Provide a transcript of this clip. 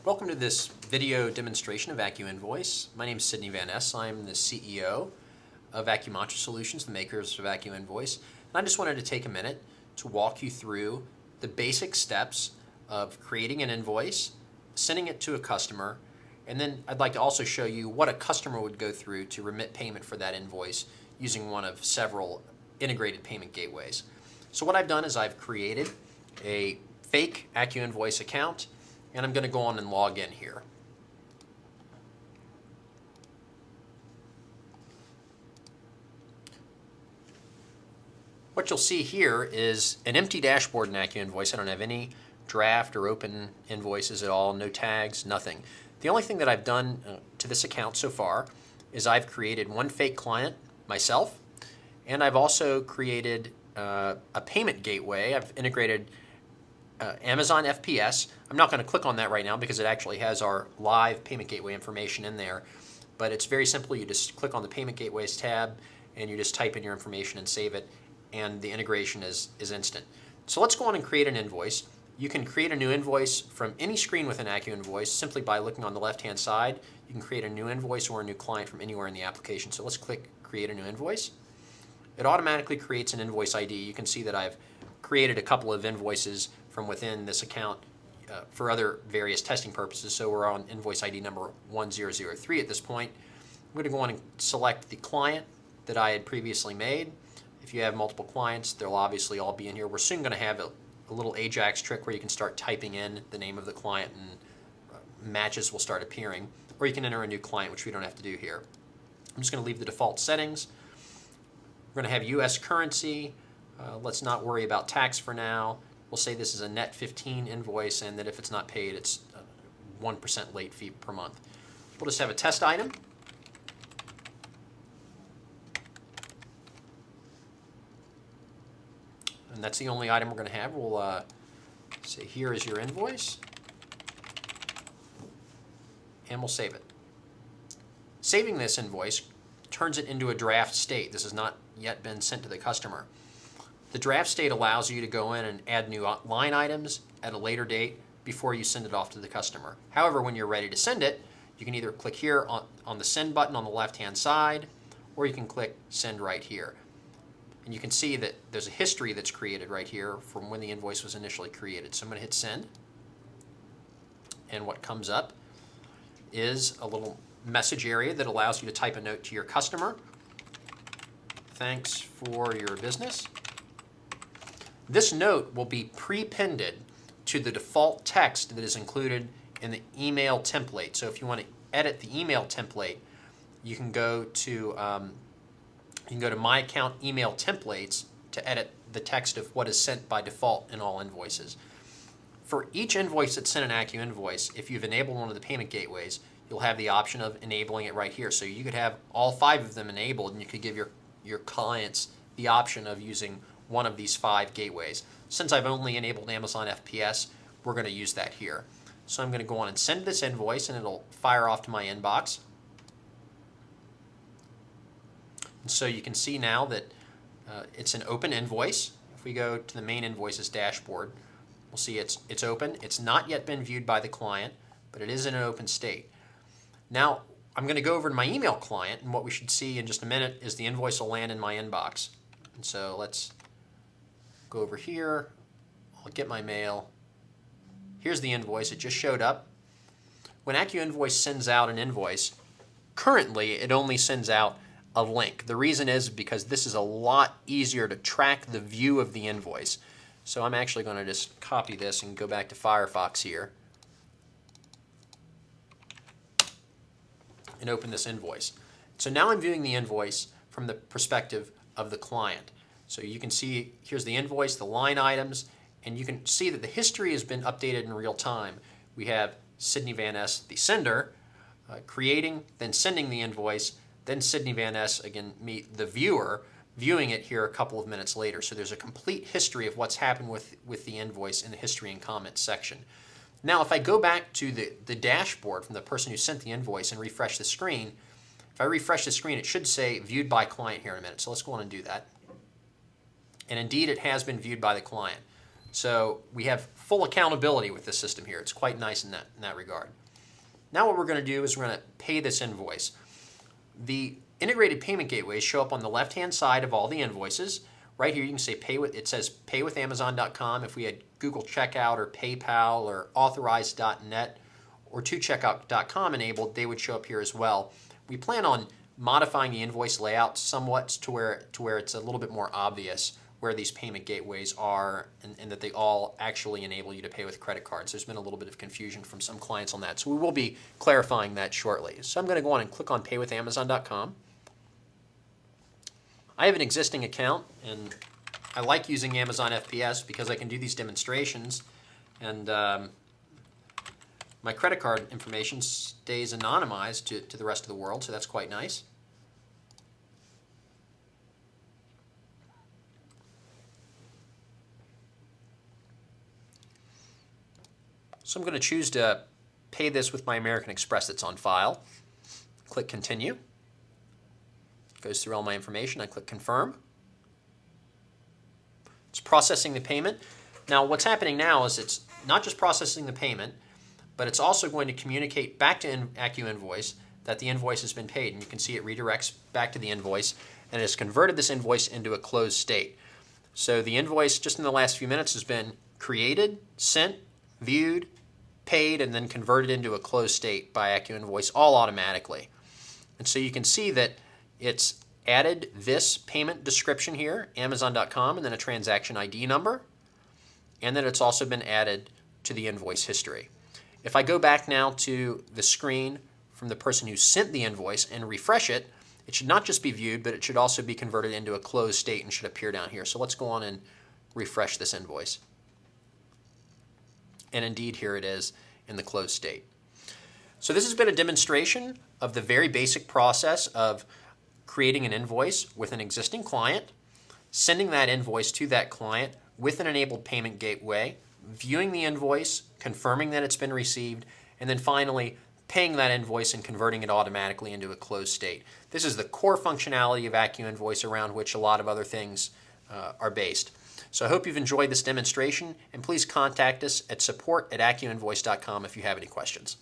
Welcome to this video demonstration of AcuInvoice. My name is Sidney Van Ness. I'm the CEO of AcuMantra Solutions, the makers of AcuInvoice. And I just wanted to take a minute to walk you through the basic steps of creating an invoice, sending it to a customer, and then I'd like to also show you what a customer would go through to remit payment for that invoice using one of several integrated payment gateways. So what I've done is I've created a fake AcuInvoice account, and I'm going to go on and log in here. What you'll see here is an empty dashboard in AcuInvoice. I don't have any draft or open invoices at all, no tags, nothing. The only thing that I've done to this account so far is I've created one fake client myself, and I've also created a payment gateway. I've integrated Amazon FPS. I'm not going to click on that right now because it actually has our live payment gateway information in there, but it's very simple. You just click on the payment gateways tab and you just type in your information and save it, and the integration is instant. So let's go on and create an invoice. You can create a new invoice from any screen within AcuInvoice simply by looking on the left hand side. You can create a new invoice or a new client from anywhere in the application. So let's click create a new invoice. It automatically creates an invoice ID. You can see that I've created a couple of invoices from within this account for other various testing purposes. So we're on invoice ID number 1003 at this point. I'm going to go on and select the client that I had previously made. If you have multiple clients, they'll obviously all be in here. We're soon going to have a little Ajax trick where you can start typing in the name of the client and matches will start appearing. Or you can enter a new client, which we don't have to do here. I'm just going to leave the default settings. We're going to have US currency. Let's not worry about tax for now. We'll say this is a net 15 invoice and that if it's not paid, it's 1% late fee per month. We'll just have a test item. And that's the only item we're going to have. We'll say here is your invoice. And we'll save it. Saving this invoice turns it into a draft state. This has not yet been sent to the customer. The draft state allows you to go in and add new line items at a later date before you send it off to the customer. However, when you're ready to send it, you can either click here on the send button on the left-hand side, or you can click send right here. And you can see that there's a history that's created right here from when the invoice was initially created. So I'm going to hit send. And what comes up is a little message area that allows you to type a note to your customer. Thanks for your business. This note will be pre-pinned to the default text that is included in the email template. So if you want to edit the email template, you can go to My Account Email Templates to edit the text of what is sent by default in all invoices. For each invoice that's sent in AcuInvoice, if you've enabled one of the payment gateways, you'll have the option of enabling it right here. So you could have all 5 of them enabled, and you could give your clients the option of using one of these 5 gateways. Since I've only enabled Amazon FPS, we're going to use that here. So I'm going to go on and send this invoice, and it'll fire off to my inbox. And so you can see now that it's an open invoice. If we go to the main invoices dashboard, we'll see it's open. It's not yet been viewed by the client, but it is in an open state. Now I'm going to go over to my email client, and what we should see in just a minute is the invoice will land in my inbox. And so let's go over here. I'll get my mail. Here's the invoice. It just showed up. When AcuInvoice sends out an invoice, currently it only sends out a link. The reason is because this is a lot easier to track the view of the invoice. So I'm actually going to just copy this and go back to Firefox here and open this invoice. So now I'm viewing the invoice from the perspective of the client. So you can see here's the invoice, the line items, and you can see that the history has been updated in real time. We have Sidney Van Ness, the sender, creating, then sending the invoice, then Sidney Van Ness, again, me, the viewer, viewing it here a couple of minutes later. So there's a complete history of what's happened with the invoice in the history and comments section. Now if I go back to the dashboard from the person who sent the invoice and refresh the screen, if I refresh the screen, it should say viewed by client here in a minute. So let's go on and do that. And indeed, it has been viewed by the client. So we have full accountability with this system here. It's quite nice in that regard. Now what we're going to do is we're going to pay this invoice. The integrated payment gateways show up on the left-hand side of all the invoices. Right here you can say pay with, it says pay with Amazon.com. If we had Google Checkout or PayPal or Authorize.net or ToCheckout.com enabled, they would show up here as well. We plan on modifying the invoice layout somewhat to where it's a little bit more obvious where these payment gateways are and that they all actually enable you to pay with credit cards. There's been a little bit of confusion from some clients on that, so we will be clarifying that shortly. So I'm going to go on and click on Pay with Amazon.com. I have an existing account, and I like using Amazon FPS because I can do these demonstrations, and my credit card information stays anonymized to the rest of the world, so that's quite nice. So I'm going to choose to pay this with my American Express that's on file. Click Continue. Goes through all my information. I click Confirm. It's processing the payment. Now what's happening now is it's not just processing the payment, but it's also going to communicate back to AcuInvoice that the invoice has been paid. And you can see it redirects back to the invoice, and it has converted this invoice into a closed state. So the invoice just in the last few minutes has been created, sent, viewed, paid, and then converted into a closed state by AcuInvoice all automatically. And so you can see that it's added this payment description here, Amazon.com, and then a transaction ID number, and then it's also been added to the invoice history. If I go back now to the screen from the person who sent the invoice and refresh it, it should not just be viewed, but it should also be converted into a closed state and should appear down here. So let's go on and refresh this invoice. And indeed, here it is in the closed state. So this has been a demonstration of the very basic process of creating an invoice with an existing client, sending that invoice to that client with an enabled payment gateway, viewing the invoice, confirming that it's been received, and then finally paying that invoice and converting it automatically into a closed state. This is the core functionality of AcuInvoice around which a lot of other things are based. So I hope you've enjoyed this demonstration, and please contact us at support@acuinvoice.com if you have any questions.